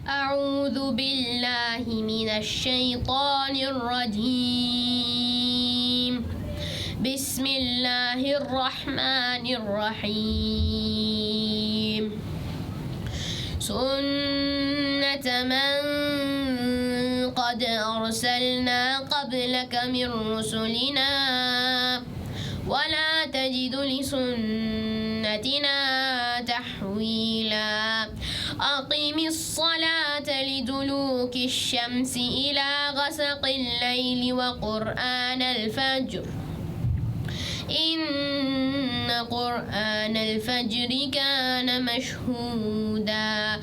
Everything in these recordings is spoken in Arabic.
أعوذ بالله من الشيطان الرجيم. بسم الله الرحمن الرحيم. سنة من قد أرسلنا قبلك من رسلنا ولا تجد لسنتنا تحويلا. أقم الصلاة لدلوك الشمس إلى غسق الليل وقرآن الفجر إن قرآن الفجر كان مشهودا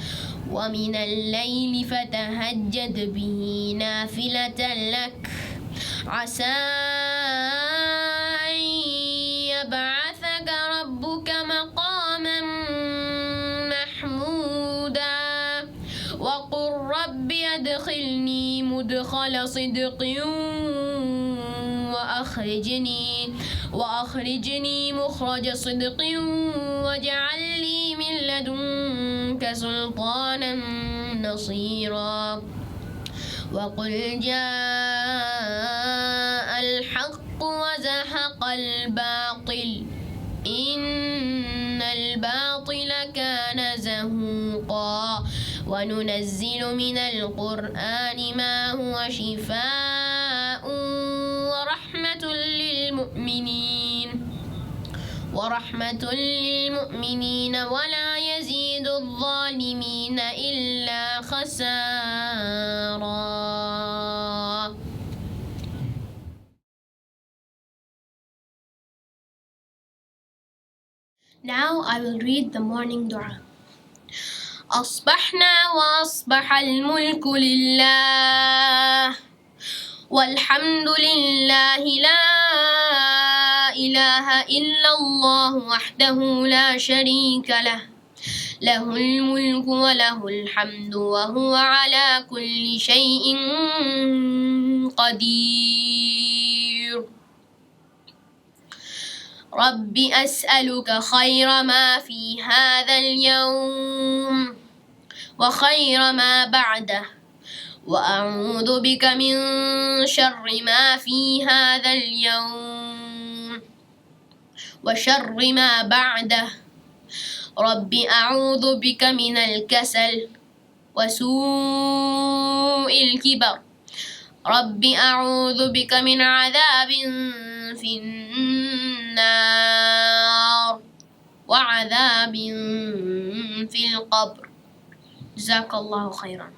ومن الليل فتهجد به نافلة لك عسى أن يبعثك ربك مقاما محمودا وقل رب أدخلني مدخل صدق وأخرجني مخرج صدق واجعل لي من لدنك سلطانا نصيرا. وقل جاء الحق وزهق الباطل إن الباطل كان زهوقا. وننزل من القرآن ما هو شفاء ورحمة للمؤمنين ولا يزيد الظالمين إلا خسارا. Now I will read the morning dua. أصبحنا وأصبح الملك لله والحمد لله لا إله إلا الله وحده لا شريك له له الملك وله الحمد وهو على كل شيء قدير. رب أسألك خير ما في هذا اليوم وخير ما بعده وأعوذ بك من شر ما في هذا اليوم وشر ما بعده. رب أعوذ بك من الكسل وسوء الكبر. رب أعوذ بك من عذاب في النار وعذاب في القبر. جزاك الله خيرا.